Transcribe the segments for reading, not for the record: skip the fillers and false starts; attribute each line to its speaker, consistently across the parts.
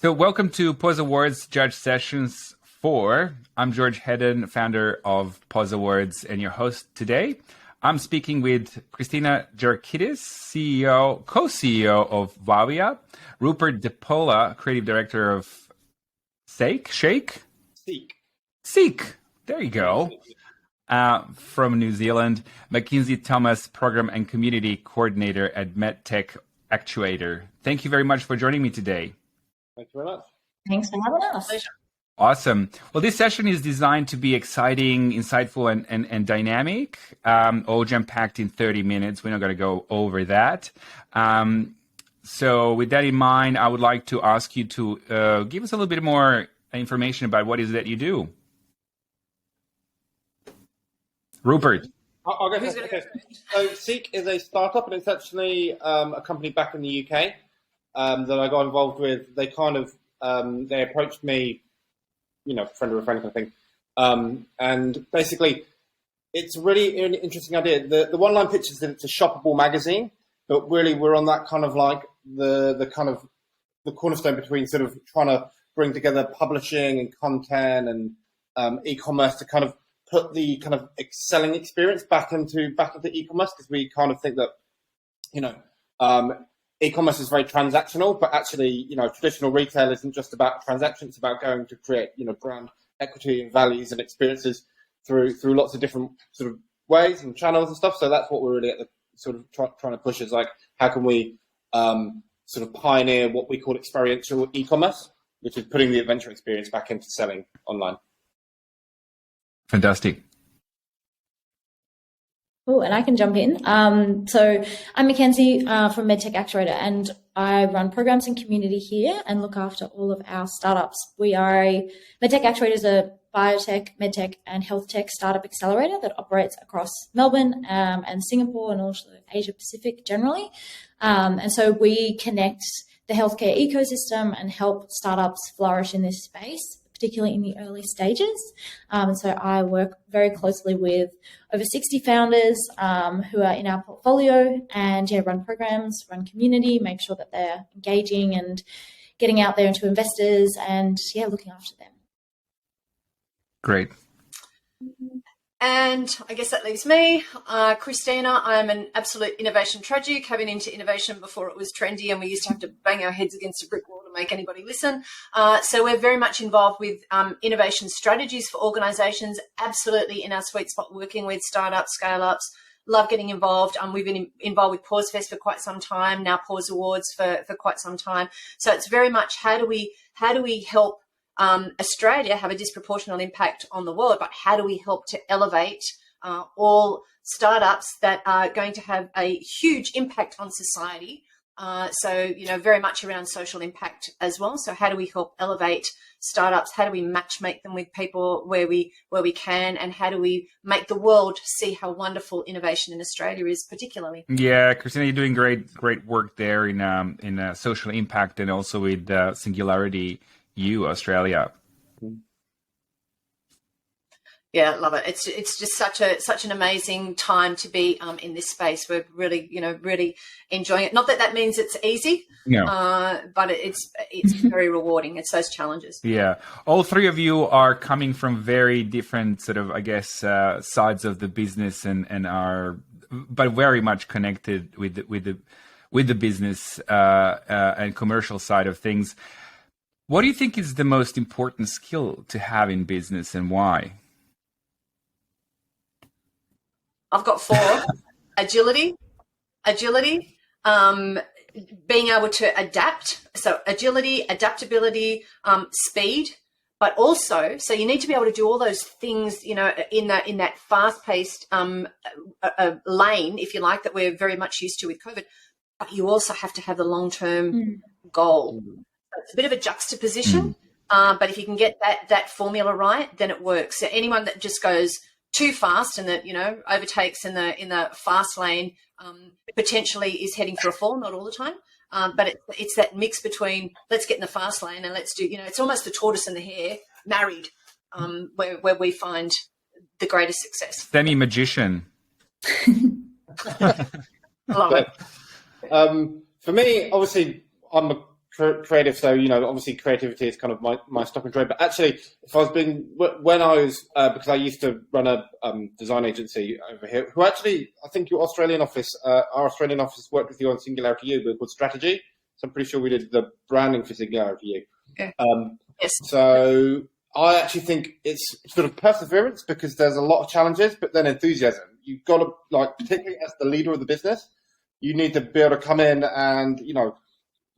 Speaker 1: So welcome to Pause Awards Judge Sessions 4. I'm George Hedon, founder of Pause Awards and your host today. I'm speaking with Christina Gerakiteys, co-CEO of Wavia, Rupert de Paula, creative director of SEIKK. SEIKK. There you go. From New Zealand, Makenzie Thomas, program and community coordinator at MedTech Actuator. Thank you very much for joining me today.
Speaker 2: Thank you very much.
Speaker 3: Thanks for having us. Pleasure.
Speaker 1: Awesome. Well, this session is designed to be exciting, insightful, and dynamic, all jam-packed in 30 minutes. We're not going to go over that. So with that in mind, I would like to ask you to give us a little bit more information about what is that you do. Rupert.
Speaker 2: I'll go first. Okay. So SEIKK is a startup, and it's actually a company back in the UK that I got involved with. They they approached me, friend of a friend kind of thing. And basically, it's really an interesting idea. The one-line pitch is that it's a shoppable magazine, but really we're on that kind of like the cornerstone between sort of trying to bring together publishing and content and e-commerce to kind of put the kind of selling experience back into e-commerce, because we kind of think that, e-commerce is very transactional, but actually, traditional retail isn't just about transactions. It's about going to create, brand equity and values and experiences through lots of different sort of ways and channels and stuff. So that's what we're really at the sort of trying to push, is like, how can we sort of pioneer what we call experiential e-commerce, which is putting the adventure experience back into selling online.
Speaker 1: Fantastic.
Speaker 3: Oh, and I can jump in. So I'm Makenzie from MedTech Actuator, and I run programs and community here and look after all of our startups. MedTech Actuator is a biotech, medtech, and health tech startup accelerator that operates across Melbourne and Singapore and also Asia Pacific generally. And so we connect the healthcare ecosystem and help startups flourish in this space, particularly in the early stages. And so I work very closely with over 60 founders who are in our portfolio and run programs, run community, make sure that they're engaging and getting out there into investors and looking after them.
Speaker 1: Great.
Speaker 4: And I guess that leaves me, Christina. I'm an absolute innovation tragic, having into innovation before it was trendy and we used to have to bang our heads against a brick wall to make anybody listen. So we're very much involved with innovation strategies for organisations, absolutely in our sweet spot, working with startups, scale-ups. Love getting involved. We've been involved with Pause Fest for quite some time, now Pause Awards for quite some time. So it's very much how do we help Australia have a disproportionate impact on the world, but how do we help to elevate all startups that are going to have a huge impact on society? So, very much around social impact as well. So how do we help elevate startups? How do we make them with people where we can? And how do we make the world see how wonderful innovation in Australia is particularly?
Speaker 1: Yeah, Christina, you're doing great work there in social impact and also with Singularity Australia.
Speaker 4: Yeah, love it. It's just such an amazing time to be in this space. We're really really enjoying it. Not that means it's easy,
Speaker 1: no,
Speaker 4: but it's very rewarding. It's those challenges.
Speaker 1: Yeah, all three of you are coming from very different sort of, I guess, sides of the business and are, but very much connected with the business and commercial side of things. What do you think is the most important skill to have in business and why?
Speaker 4: I've got 4. Agility, being able to adapt. So agility, adaptability, speed, but also, so you need to be able to do all those things, in that fast-paced lane, if you like, that we're very much used to with COVID. But you also have to have the long-term goal. It's a bit of a juxtaposition, but if you can get that formula right, then it works. So anyone that just goes too fast and that overtakes in the fast lane potentially is heading for a fall. Not all the time, but it's that mix between let's get in the fast lane and let's do. It's almost the tortoise and the hare married, where we find the greatest success.
Speaker 1: Semi-magician.
Speaker 4: I love it.
Speaker 2: For me, obviously, I'm a creative, so obviously creativity is kind of my stock and trade. But actually, if I was because I used to run a design agency over here, who actually, I think our Australian office worked with you on Singularity U, but called Strategy. So I'm pretty sure we did the branding for Singularity U.
Speaker 4: Okay.
Speaker 2: Yes. So I actually think it's sort of perseverance, because there's a lot of challenges, but then enthusiasm. You've got to, particularly as the leader of the business, you need to be able to come in and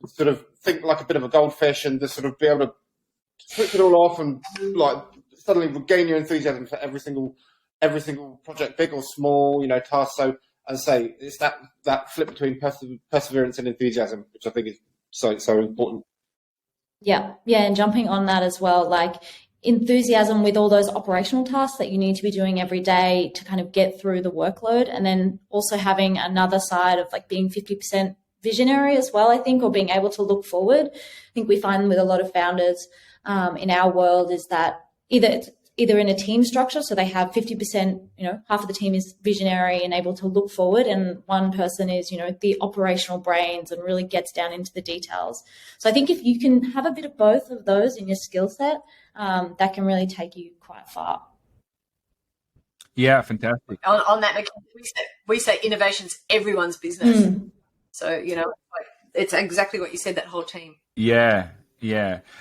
Speaker 2: sort of think like a bit of a goldfish, and just sort of be able to switch it all off and suddenly regain your enthusiasm for every single project, big or small, task. So as I say, it's that flip between perseverance and enthusiasm, which I think is so important.
Speaker 3: Yeah, and jumping on that as well, enthusiasm with all those operational tasks that you need to be doing every day to kind of get through the workload, and then also having another side of being 50% visionary as well, I think, or being able to look forward. I think we find with a lot of founders in our world is that either in a team structure, so they have 50%, half of the team is visionary and able to look forward, and one person is, the operational brains and really gets down into the details. So I think if you can have a bit of both of those in your skill set, that can really take you quite far.
Speaker 1: Yeah, fantastic.
Speaker 4: On that, we say innovation's everyone's business. So, it's exactly what you said, that whole team.
Speaker 1: Yeah.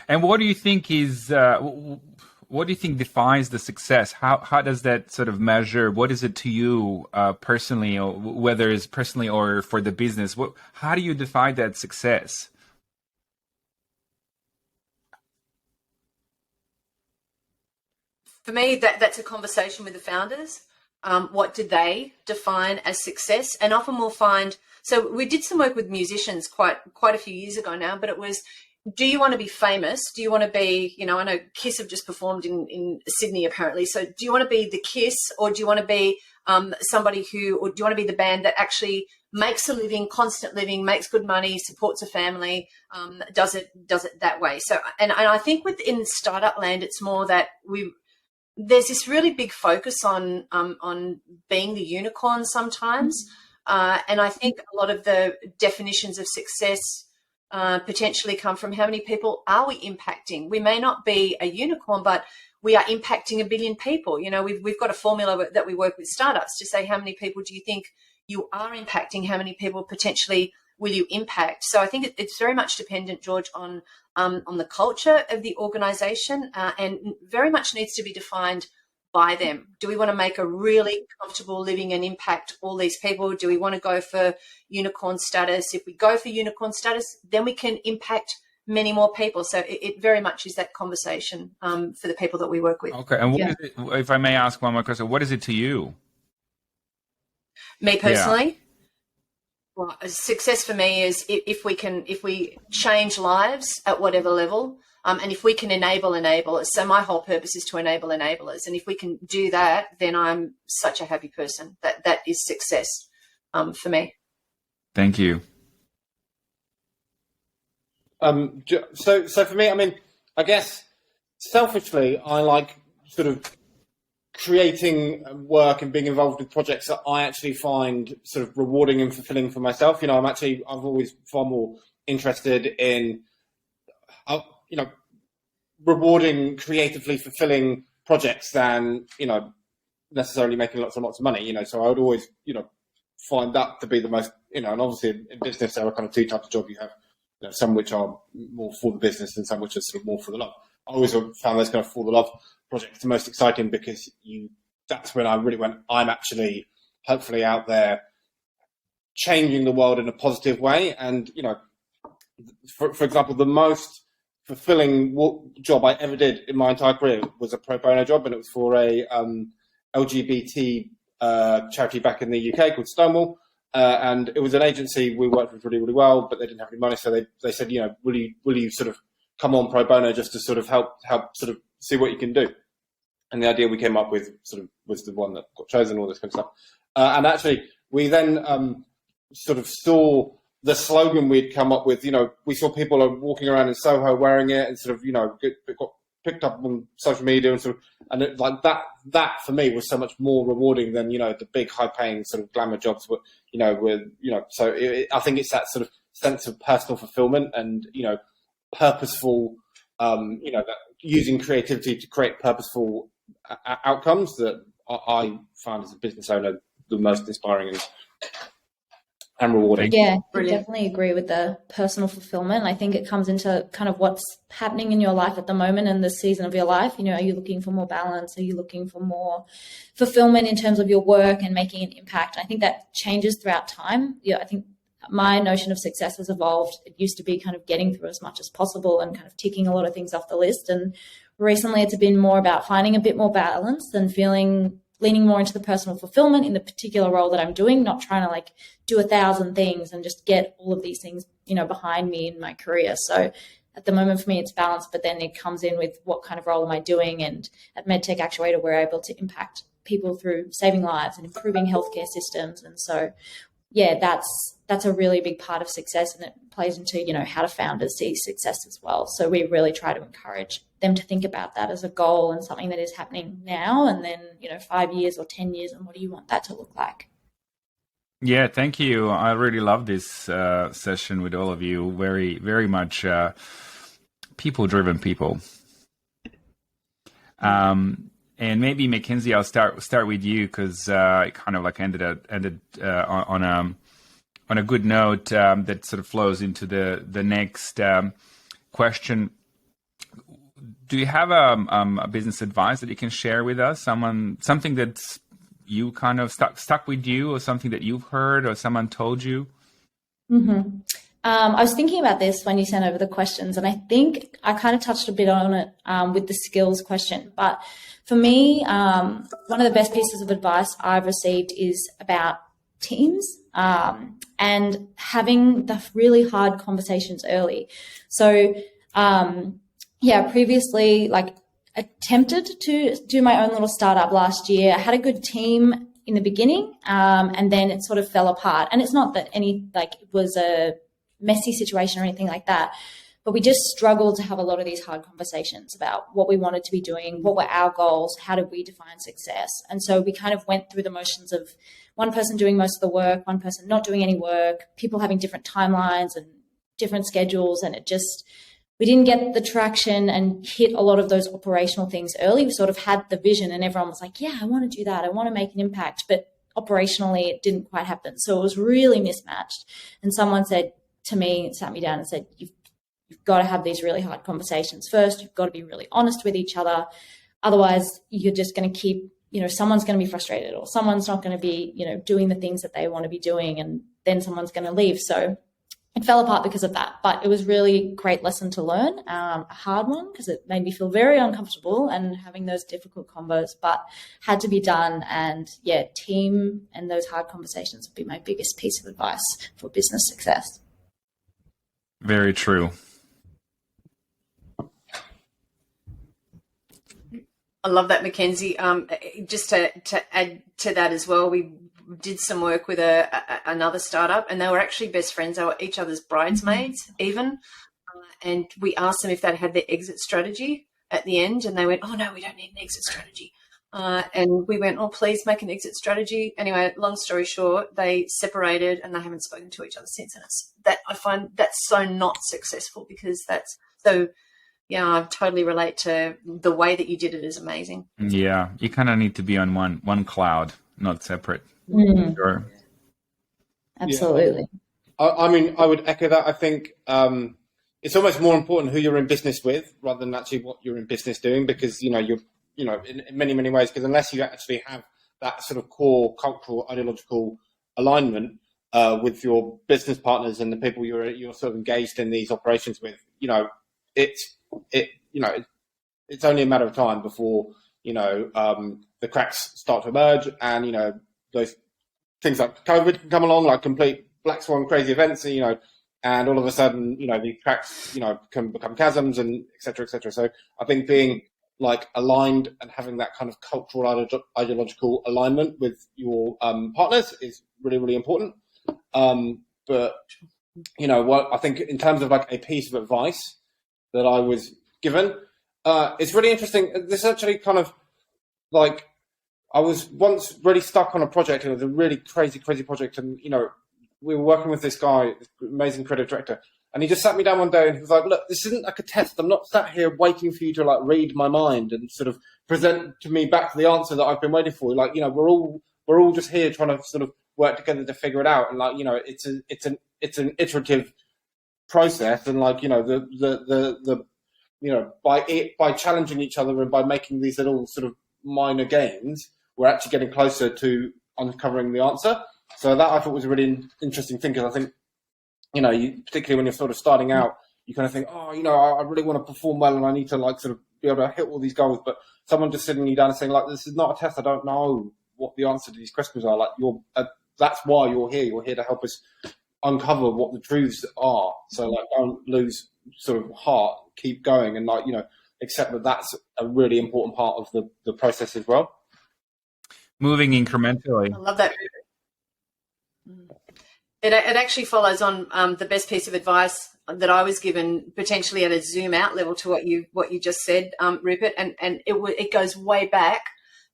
Speaker 1: And what do you think defines the success? How does that sort of measure? What is it to you personally, or whether it's personally or for the business? How do you define that success?
Speaker 4: For me, that's a conversation with the founders. What do they define as success? And often we'll find, so we did some work with musicians quite a few years ago now, but it was, do you want to be famous? Do you want to be, I know Kiss have just performed in Sydney apparently. So do you want to be the Kiss, or do you want to be or do you want to be the band that actually makes a living, constant living, makes good money, supports a family, does it that way? So, and I think within startup land, it's more that there's this really big focus on being the unicorn sometimes. And I think a lot of the definitions of success potentially come from how many people are we impacting. We may not be a unicorn, but we are impacting 1 billion people. We've got a formula that we work with startups to say, how many people do you think you are impacting? How many people potentially will you impact? So I think it's very much dependent, George, on the culture of the organization, and very much needs to be defined by them. Do we want to make a really comfortable living and impact all these people? Do we want to go for unicorn status? If we go for unicorn status, then we can impact many more people. So it very much is that conversation for the people that we work with.
Speaker 1: Okay. And what is it, if I may ask one more question, what is it to you?
Speaker 4: Me personally? Well, success for me is if we change lives at whatever level, and if we can enable enablers. So my whole purpose is to enable enablers. And if we can do that, then I'm such a happy person. That is success for me.
Speaker 1: Thank you.
Speaker 2: So for me, I guess selfishly, I like sort of creating work and being involved with projects that I actually find sort of rewarding and fulfilling for myself. I've always far more interested in, rewarding, creatively fulfilling projects than, necessarily making lots and lots of money, So I would always, find that to be the most, and obviously in business, there are kind of two types of job you have, some which are more for the business and some which are sort of more for the love. I always found those kind of for the love projects the most exciting, because that's when I really went, I'm actually hopefully out there changing the world in a positive way. And, for example, the most fulfilling job I ever did in my entire career was a pro bono job, and it was for a LGBT charity back in the UK called Stonewall. And it was an agency we worked with really, really well, but they didn't have any money. So they said, will you sort of come on pro bono just to sort of help sort of see what you can do? And the idea we came up with sort of was the one that got chosen, all this kind of stuff. And actually, we then sort of saw the slogan we'd come up with. We saw people walking around in Soho wearing it, and sort of, it got picked up on social media, and sort of, and it, like that for me was so much more rewarding than the big high paying sort of glamour jobs. So I think it's that sort of sense of personal fulfillment and, purposeful, that using creativity to create purposeful outcomes that I find as a business owner the most inspiring and rewarding.
Speaker 3: Yeah, I
Speaker 4: Brilliant.
Speaker 3: definitely agree with the personal fulfillment. I think it comes into kind of what's happening in your life at the moment and the season of your life. Are you looking for more balance? Are you looking for more fulfillment in terms of your work and making an impact? I think that changes throughout time. I think my notion of success has evolved. It used to be kind of getting through as much as possible and kind of ticking a lot of things off the list. And recently it's been more about finding a bit more balance and leaning more into the personal fulfillment in the particular role that I'm doing, not trying to do 1,000 things and just get all of these things, behind me in my career. So at the moment for me, it's balance, but then it comes in with what kind of role am I doing? And at MedTech Actuator, we're able to impact people through saving lives and improving healthcare systems. And so, yeah, that's a really big part of success, and it plays into, how do founders see success as well. So we really try to encourage them to think about that as a goal and something that is happening now, and then, 5 years or 10 years, and what do you want that to look like?
Speaker 1: Yeah, thank you. I really love this session with all of you. Very, very much people-driven people. And maybe Makenzie, I'll start with you because it kind of ended on a good note that sort of flows into the next question. Do you have a business advice that you can share with us? Something that's you kind of stuck with you, or something that you've heard or someone told you?
Speaker 3: Mm-hmm. I was thinking about this when you sent over the questions, and I think I kind of touched a bit on it with the skills question. But for me, one of the best pieces of advice I've received is about teams and having the really hard conversations early. So, previously, attempted to do my own little startup last year. I had a good team in the beginning, and then it sort of fell apart. And it's not that it was a messy situation or anything like that, but we just struggled to have a lot of these hard conversations about what we wanted to be doing, what were our goals, how did we define success. And so we kind of went through the motions of one person doing most of the work, one person not doing any work, people having different timelines and different schedules, and we didn't get the traction and hit a lot of those operational things early. We sort of had the vision and everyone was like, yeah, I want to do that. I want to make an impact. But operationally, it didn't quite happen. So it was really mismatched. And someone said to me, sat me down and said, you've got to have these really hard conversations first. You've got to be really honest with each other. Otherwise, you're just going to keep, someone's going to be frustrated, or someone's not going to be, doing the things that they want to be doing, and then someone's going to leave. So it fell apart because of that, but it was really great lesson to learn, a hard one because it made me feel very uncomfortable and having those difficult combos, but had to be done. And yeah, team and those hard conversations would be my biggest piece of advice for business success.
Speaker 1: Very true.
Speaker 4: I love that, Makenzie. Just to add to that as well, we did some work with another startup, and they were actually best friends. They were each other's bridesmaids, even. And we asked them if they'd had their exit strategy at the end, and they went, "Oh no, we don't need an exit strategy." And we went, "Oh, please make an exit strategy." Anyway, long story short, they separated and they haven't spoken to each other since. And I find that's so not successful, because that's so. Yeah, I totally relate to the way that you did it is amazing.
Speaker 1: Yeah, you kind of need to be on one cloud, not separate.
Speaker 3: Mm.
Speaker 1: Sure.
Speaker 3: Absolutely.
Speaker 2: Yeah. I would echo that. I think it's almost more important who you're in business with rather than actually what you're in business doing, because you're in many ways, because unless you actually have that sort of core cultural ideological alignment with your business partners and the people you're sort of engaged in these operations with, it's only a matter of time before the cracks start to emerge, and those things like COVID can come along, like complete black swan crazy events, and all of a sudden these cracks can become chasms, and et cetera, et cetera. So I think being aligned and having that kind of cultural ideological alignment with your partners is really, really important. But what I think in terms of a piece of advice that I was given, it's really interesting. This actually kind of I was once really stuck on a project, and it was a really crazy project, and we were working with this guy, this amazing creative director, and he just sat me down one day and he was like, look, this isn't like a test. I'm not sat here waiting for you to like read my mind and sort of present to me back the answer that I've been waiting for. Like, you know, we're all just here trying to sort of work together to figure it out. And like, you know, it's an iterative process. And like, you know, the you know, by challenging each other and by making these little sort of minor gains, we're actually getting closer to uncovering the answer. So that I thought was a really interesting thing, because I think, you know, particularly when you're sort of starting out, you kind of think, oh, you know, I really want to perform well and I need to like sort of be able to hit all these goals. But someone just sitting you down and saying, like, this is not a test. I don't know what the answer to these questions are. Like, that's why you're here. You're here to help us uncover what the truths are. So like, don't lose sort of heart. Keep going, and like, you know, accept that that's a really important part of the process as well.
Speaker 1: Moving incrementally.
Speaker 4: I love that. It actually follows on the best piece of advice that I was given, potentially at a zoom out level to what you just said, Rupert, and it goes way back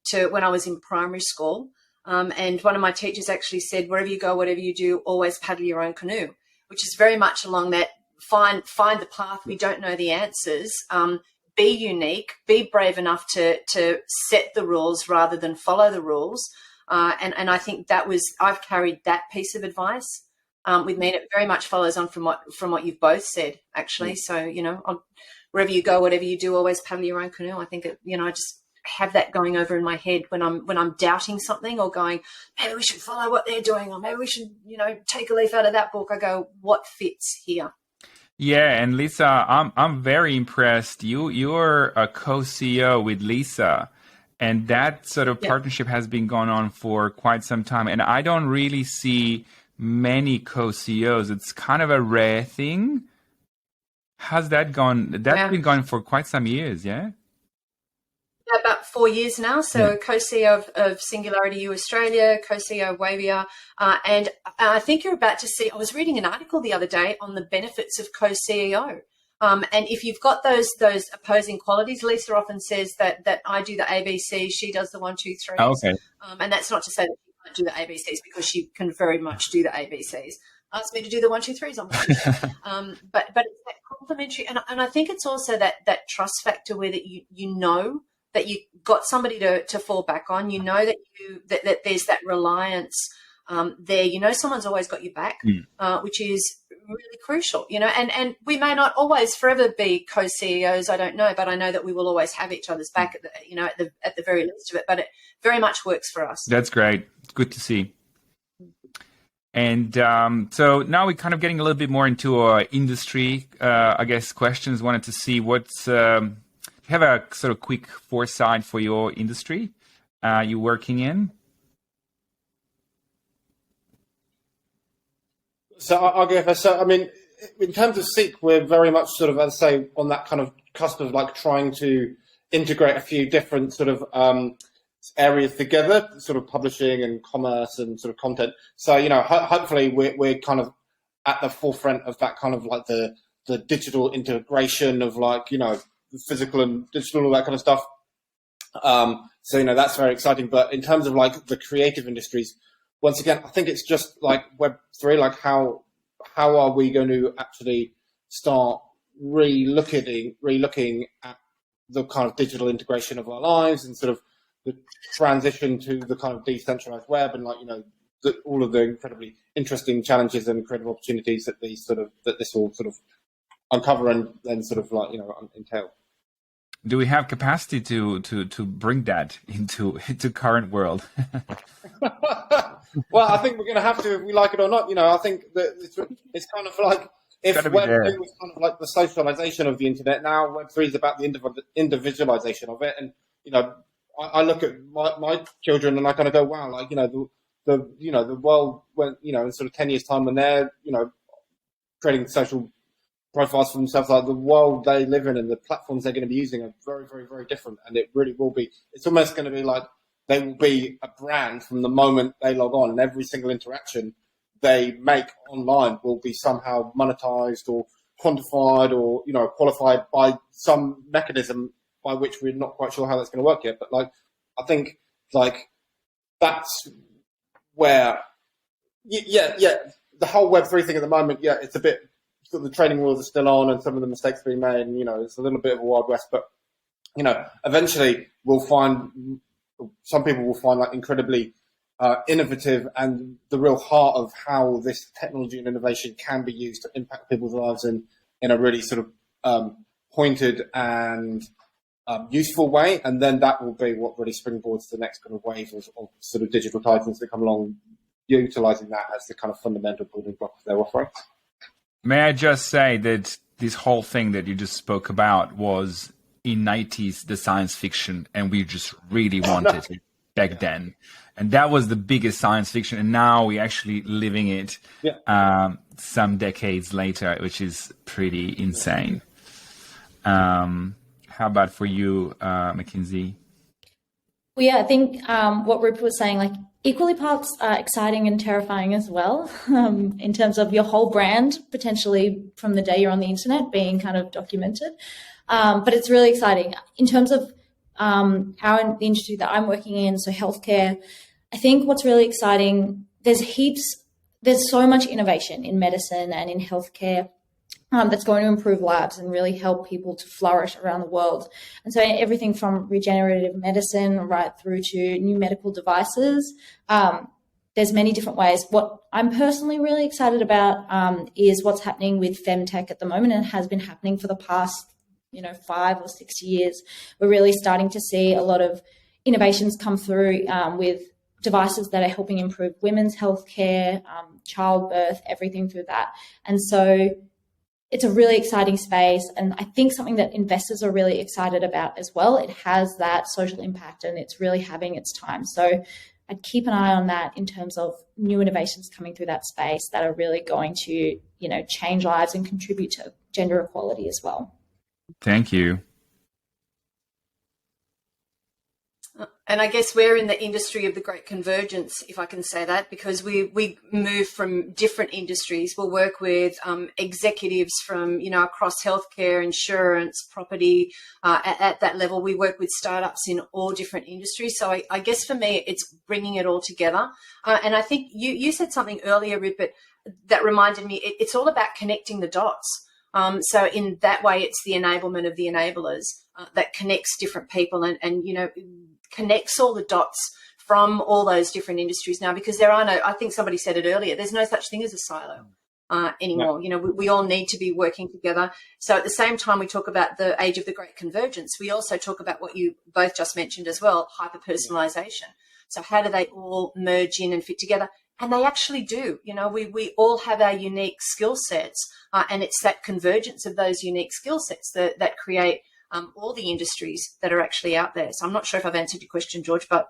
Speaker 4: to when I was in primary school, and one of my teachers actually said, wherever you go, whatever you do, always paddle your own canoe, which is very much along that find the path. We don't know the answers. Be unique, be brave enough to set the rules rather than follow the rules. And I think I've carried that piece of advice with me, and it very much follows on from what you've both said, actually. So, you know, wherever you go, whatever you do, always paddle your own canoe. I think I just have that going over in my head when I'm doubting something or going, maybe we should follow what they're doing, or maybe we should, you know, take a leaf out of that book. I go, what fits here?
Speaker 1: Yeah, and Lisa, I'm very impressed. You're a co-CEO with Lisa, and that sort of partnership has been going on for quite some time. And I don't really see many co-CEOs. It's kind of a rare thing. How's that gone? That's been going for quite some years, yeah?
Speaker 4: About 4 years now. So co-CEO of Singularity U Australia, co-CEO of Wavia. And I think you're about to see, I was reading an article the other day on the benefits of co-CEO. And if you've got those opposing qualities, Lisa often says that I do the ABC, she does the 1, 2, 3.
Speaker 1: Okay.
Speaker 4: And that's not to say that she can't do the ABCs, because she can very much do the ABCs. Ask me to do the 1, 2, 3s on the but it's that complementary, and I think it's also that trust factor where that you know that you got somebody to fall back on. You know that there's that reliance there. You know someone's always got your back, which is really crucial. You know, and we may not always forever be co-CEOs. I don't know, but I know that we will always have each other's back at the very least of it. But it very much works for us.
Speaker 1: That's great. Good to see. And so now we're kind of getting a little bit more into our industry, I guess, questions. Wanted to see what's. Have a sort of quick foresight for your industry you're working in?
Speaker 2: So I'll go first. So, I mean, in terms of SEIKK, we're very much sort of, as I say, on that kind of cusp of like trying to integrate a few different sort of areas together, sort of publishing and commerce and sort of content. So, you know, hopefully we're kind of at the forefront of that kind of like the digital integration of like, you know, physical and digital, all that kind of stuff. So, you know, that's very exciting. But in terms of like the creative industries, once again, I think it's just like Web3, like how are we going to actually start re-looking at the kind of digital integration of our lives and sort of the transition to the kind of decentralized web, and like, you know, all of the incredibly interesting challenges and creative opportunities that this will sort of uncover and sort of like, you know, entail.
Speaker 1: Do we have capacity to bring that into current world?
Speaker 2: Well, I think we're going to have to, if we like it or not. You know, I think that it's kind of like if Web2 was kind of like the socialization of the internet, now Web3 is about the individualization of it. And, you know, I look at my children and I kind of go, wow, like, you know, the world when, you know, in sort of 10 years time when they're, you know, creating social profiles for themselves, like the world they live in and the platforms they're going to be using are very, very, very different. And it really will be, it's almost going to be like they will be a brand from the moment they log on, and every single interaction they make online will be somehow monetized or quantified or, you know, qualified by some mechanism by which we're not quite sure how that's going to work yet. But like, I think like that's where, the whole Web3 thing at the moment, yeah, it's a bit, sort of the training wheels are still on and some of the mistakes being made, and, it's a little bit of a Wild West, but, eventually some people will find like incredibly innovative and the real heart of how this technology and innovation can be used to impact people's lives in a really sort of pointed and useful way. And then that will be what really springboards the next kind of wave of sort of digital titans that come along, utilizing that as the kind of fundamental building block of their offering.
Speaker 1: May I just say that this whole thing that you just spoke about was in 90s, the science fiction, and we just really wanted it back then. And that was the biggest science fiction. And now we're actually living it some decades later, which is pretty insane. How about for you, Makenzie?
Speaker 3: Well, yeah, I think what Rupert was saying, like equally parts exciting and terrifying as well, in terms of your whole brand, potentially from the day you're on the internet being kind of documented. But it's really exciting in terms of the industry that I'm working in, so healthcare. I think what's really exciting, there's so much innovation in medicine and in healthcare that's going to improve lives and really help people to flourish around the world. And so everything from regenerative medicine right through to new medical devices, there's many different ways. What I'm personally really excited about is what's happening with femtech at the moment, and it has been happening for the past 5 or 6 years. We're really starting to see a lot of innovations come through with devices that are helping improve women's healthcare, childbirth, everything through that. And so it's a really exciting space, and I think something that investors are really excited about as well. It has that social impact and it's really having its time. So I'd keep an eye on that in terms of new innovations coming through that space that are really going to, change lives and contribute to gender equality as well.
Speaker 1: Thank you.
Speaker 4: And I guess we're in the industry of the great convergence, if I can say that, because we move from different industries. We'll work with executives from, across healthcare, insurance, property. At that level, we work with startups in all different industries. So I guess for me, it's bringing it all together. And I think you said something earlier, Rupert, that reminded me, it's all about connecting the dots. So in that way, it's the enablement of the enablers that connects different people and connects all the dots from all those different industries now, because there are I think somebody said it earlier, there's no such thing as a silo anymore. No. We all need to be working together. So at the same time, we talk about the age of the great convergence. We also talk about what you both just mentioned as well, hyper-personalization. So how do they all merge in and fit together? And they actually do. We all have our unique skill sets, and it's that convergence of those unique skill sets that create all the industries that are actually out there. So I'm not sure if I've answered your question, George, but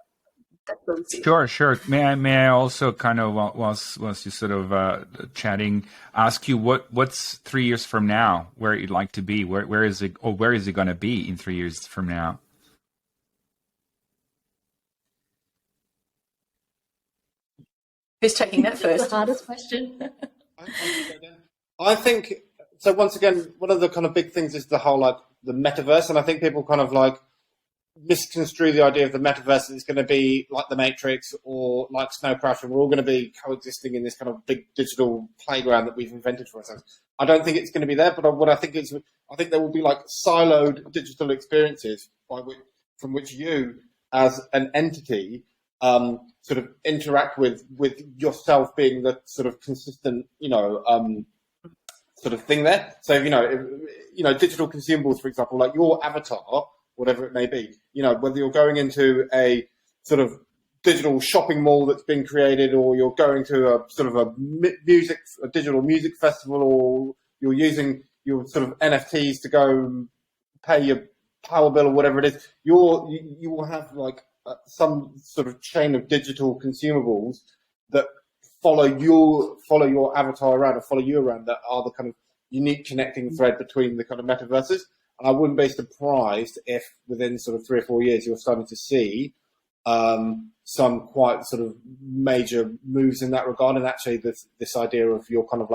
Speaker 4: that's what it's
Speaker 1: Sure. May I also kind of, whilst you sort of chatting, ask you what's 3 years from now, where you'd like to be? Where is it going to be in 3 years from now?
Speaker 4: Who's taking that first?
Speaker 3: The hardest question.
Speaker 2: I think so. Once again, one of the kind of big things is the whole the metaverse, and I think people kind of misconstrue the idea of the metaverse is going to be like the Matrix or like Snow Crash, and we're all going to be coexisting in this kind of big digital playground that we've invented for ourselves. I don't think it's going to be there, but what I think there will be siloed digital experiences from which you, as an entity, sort of interact with yourself being the sort of consistent, sort of thing there. So, digital consumables, for example, like your avatar, whatever it may be, whether you're going into a sort of digital shopping mall that's been created, or you're going to a sort of a digital music festival, or you're using your sort of NFTs to go pay your power bill or whatever it is, you will have some sort of chain of digital consumables that follow your avatar around or follow you around, that are the kind of unique connecting thread between the kind of metaverses. And I wouldn't be surprised if within sort of 3 or 4 years you're starting to see some quite sort of major moves in that regard. And actually this idea of your kind of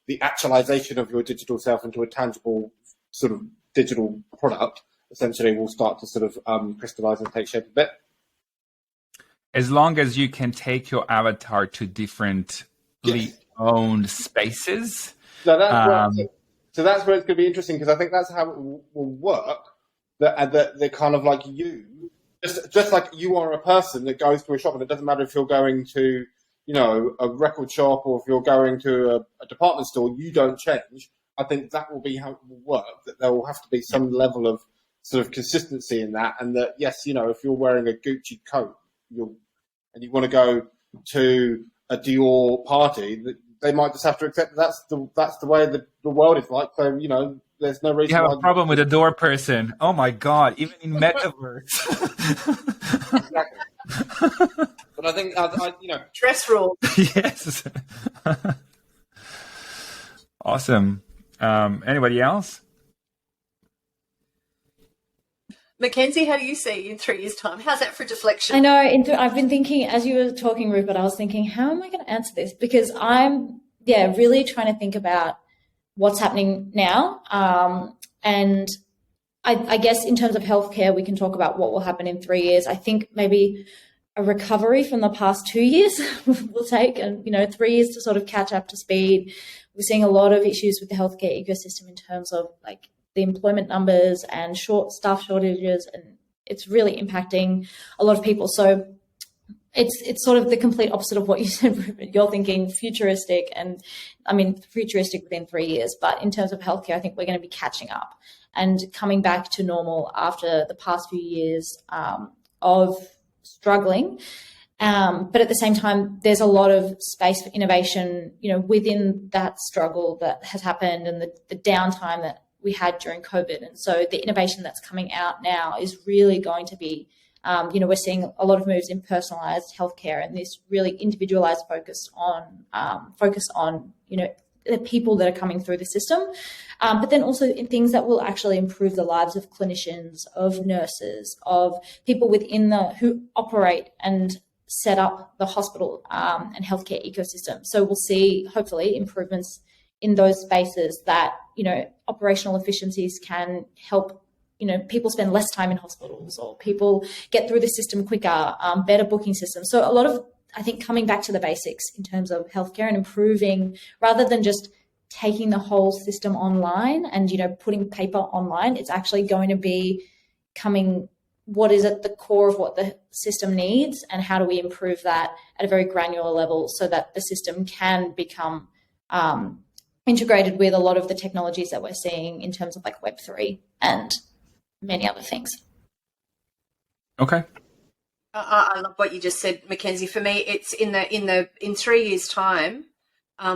Speaker 2: the actualization of your digital self into a tangible sort of digital product essentially will start to sort of crystallize and take shape a bit.
Speaker 1: As long as you can take your avatar to different owned spaces.
Speaker 2: So that's where it's going to be interesting, because I think that's how it will work. That they're kind of like you, just like you are a person that goes to a shop, and it doesn't matter if you're going to, a record shop or if you're going to a department store, you don't change. I think that will be how it will work, that there will have to be some level of sort of consistency in that, and that, yes, if you're wearing a Gucci coat and you want to go to a Dior party, they might just have to accept that's the way the world is like. So, there's no reason
Speaker 1: you have
Speaker 2: why
Speaker 1: a problem with a door person. Oh my God, even in Metaverse.
Speaker 2: Exactly. But I think,
Speaker 4: dress rule.
Speaker 1: Yes. Awesome. Anybody else?
Speaker 4: Makenzie, how do you see in 3 years' time? How's that for deflection?
Speaker 3: I know. I've been thinking, as you were talking, Rupert, I was thinking, how am I going to answer this? Because I'm, really trying to think about what's happening now. And I guess in terms of healthcare, we can talk about what will happen in 3 years. I think maybe a recovery from the past 2 years will take, and 3 years to sort of catch up to speed. We're seeing a lot of issues with the healthcare ecosystem in terms of like the employment numbers and staff shortages, and it's really impacting a lot of people. So it's sort of the complete opposite of what you said, Rupert. You're thinking futuristic, and I mean futuristic within 3 years, but in terms of healthcare, I think we're going to be catching up and coming back to normal after the past few years of struggling. But at the same time, there's a lot of space for innovation, within that struggle that has happened and the downtime that we had during COVID. And so the innovation that's coming out now is really going to be, we're seeing a lot of moves in personalized healthcare and this really individualized focus on, the people that are coming through the system. But then also in things that will actually improve the lives of clinicians, of nurses, of people who operate and set up the hospital and healthcare ecosystem. So we'll see, hopefully, improvements in those spaces that, operational efficiencies can help, people spend less time in hospitals, or people get through the system quicker, better booking systems. So a lot of, I think, coming back to the basics in terms of healthcare and improving, rather than just taking the whole system online and, putting paper online, it's actually going to be coming what is at the core of what the system needs, and how do we improve that at a very granular level so that the system can become integrated with a lot of the technologies that we're seeing in terms of like Web3 and many other things.
Speaker 1: Okay.
Speaker 4: I love what you just said, Makenzie. For me, it's in 3 years' time,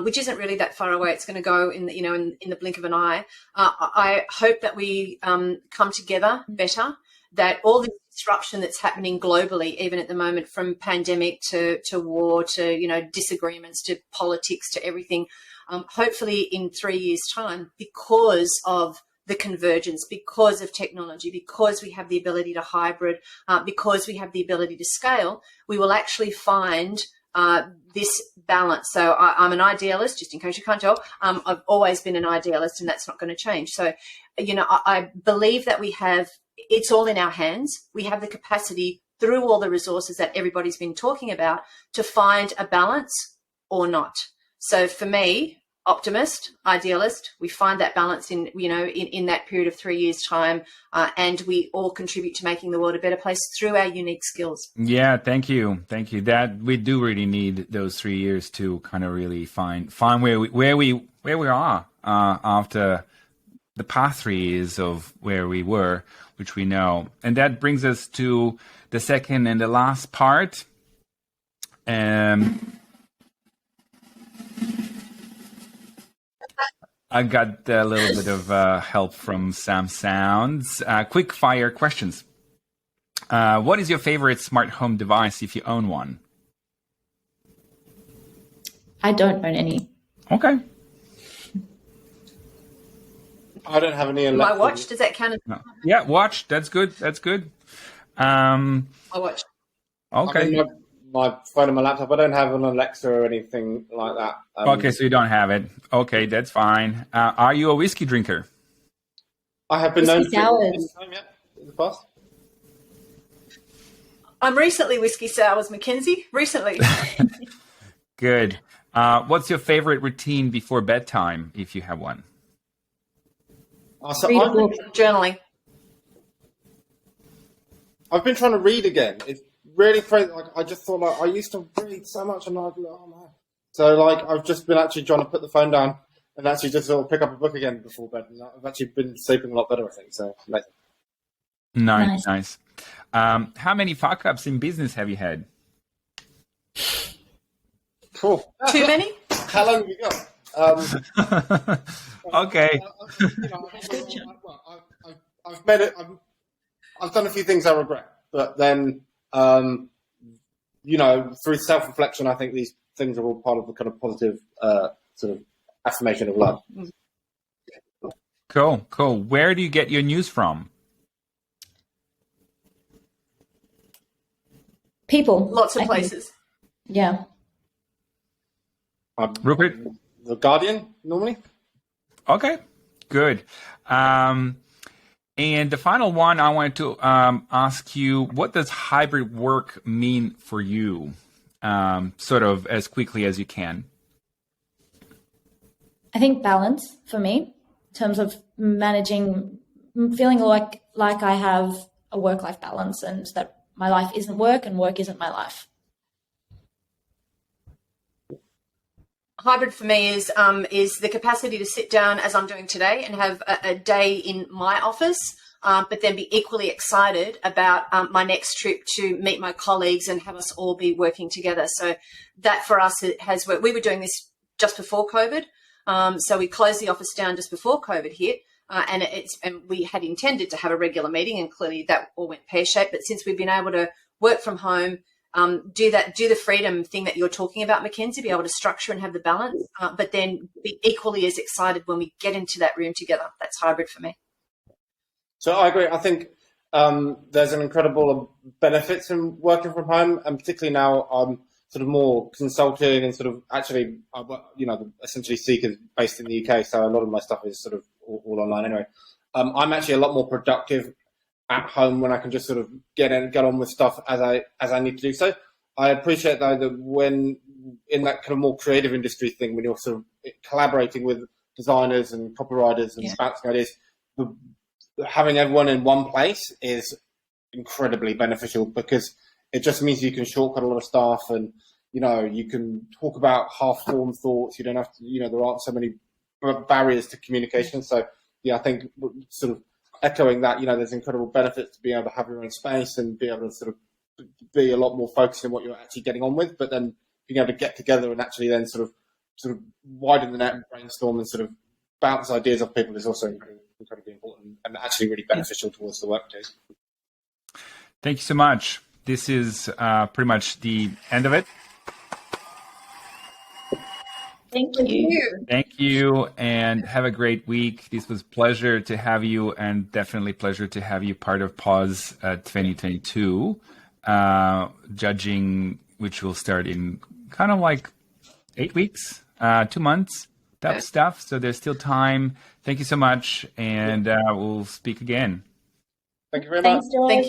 Speaker 4: which isn't really that far away. It's going to go in the blink of an eye. I hope that we come together better. That all the disruption that's happening globally, even at the moment, from pandemic to war to disagreements to politics to everything, hopefully in 3 years' time, because of the convergence, because of technology, because we have the ability to hybrid, because we have the ability to scale, we will actually find this balance. So I'm an idealist, just in case you can't tell. I've always been an idealist, and that's not going to change. So, I believe that it's all in our hands. We have the capacity, through all the resources that everybody's been talking about, to find a balance or not. So for me, optimist, idealist, we find that balance in that period of 3 years' time, and we all contribute to making the world a better place through our unique skills.
Speaker 1: Yeah, thank you. That we do really need those 3 years to kind of really find where we are after the past 3 years of where we were, which we know. And that brings us to the second and the last part. I got a little bit of help from Sam Sounds. Quick fire questions. What is your favorite smart home device if you own one?
Speaker 3: I don't own any.
Speaker 1: Okay.
Speaker 2: I don't have any.
Speaker 4: My watch, does that count?
Speaker 1: No. Yeah, watch. That's good.
Speaker 4: My watch.
Speaker 1: Okay.
Speaker 2: I mean, my phone and my laptop. I don't have an Alexa or anything like that.
Speaker 1: Okay, so you don't have it. Okay, that's fine. Are you a whiskey drinker?
Speaker 2: I have been known
Speaker 3: Whiskey sours.
Speaker 2: in the past.
Speaker 4: I'm recently whiskey sours, Makenzie. Recently.
Speaker 1: Good. What's your favorite routine before bedtime, if you have one?
Speaker 2: So
Speaker 3: Read a book.
Speaker 4: Journaling.
Speaker 2: I've been trying to read again. It's really crazy. Like, I just thought, like, I used to read so much, and I've oh man. So like, I've just been actually trying to put the phone down and actually just sort of pick up a book again before bed. And I've actually been sleeping a lot better, I think. So like,
Speaker 1: Nice. How many fuck ups in business have you had?
Speaker 2: cool.
Speaker 4: Too many?
Speaker 2: How long have you got?
Speaker 1: Okay.
Speaker 2: I've made it. I've done a few things I regret, but then, through self-reflection, I think these things are all part of the kind of positive sort of affirmation of life.
Speaker 1: Cool. Where do you get your news from?
Speaker 3: People.
Speaker 4: Lots of
Speaker 3: I think.
Speaker 4: places.
Speaker 3: Yeah.
Speaker 1: Rupert?
Speaker 2: The Guardian, normally.
Speaker 1: Okay, good. And the final one, I wanted to ask you, what does hybrid work mean for you? Sort of as quickly as you can.
Speaker 3: I think balance for me, in terms of managing, feeling like I have a work-life balance, and that my life isn't work and work isn't my life.
Speaker 4: Hybrid for me is the capacity to sit down as I'm doing today and have a day in my office, but then be equally excited about my next trip to meet my colleagues and have us all be working together. So that for us, it has worked. We were doing this just before COVID. So we closed the office down just before COVID hit. And we had intended to have a regular meeting, and clearly that all went pear-shaped. But since we've been able to work from home, do the freedom thing that you're talking about, Makenzie, be able to structure and have the balance, but then be equally as excited when we get into that room together. That's hybrid for me.
Speaker 2: So I agree. I think there's an incredible benefits in working from home, and particularly now I'm sort of more consulting and sort of actually, essentially SEIKK is based in the UK, so a lot of my stuff is sort of all online anyway. I'm actually a lot more productive at home when I can just sort of get on with stuff as I need to do so. I appreciate though that when in that kind of more creative industry thing, when you're sort of collaborating with designers and copywriters and bouncing ideas, having everyone in one place is incredibly beneficial, because it just means you can shortcut a lot of stuff, and you can talk about half-formed thoughts. You don't have to, there aren't so many barriers to communication. So I think sort of echoing that, there's incredible benefits to being able to have your own space and be able to sort of be a lot more focused on what you're actually getting on with, but then being able to get together and actually then sort of widen the net and brainstorm and sort of bounce ideas off people is also incredibly important and actually really beneficial towards the work too.
Speaker 1: Thank you so much. This is pretty much the end of it.
Speaker 3: Thank you.
Speaker 1: Thank you, and have a great week. This was a pleasure to have you, and definitely pleasure to have you part of PAUSE 2022, judging, which will start in kind of like 8 weeks, 2 months, that stuff. So there's still time. Thank you so much, and we'll speak again.
Speaker 2: Thank you very much.
Speaker 3: Thanks, George.
Speaker 4: Thank you.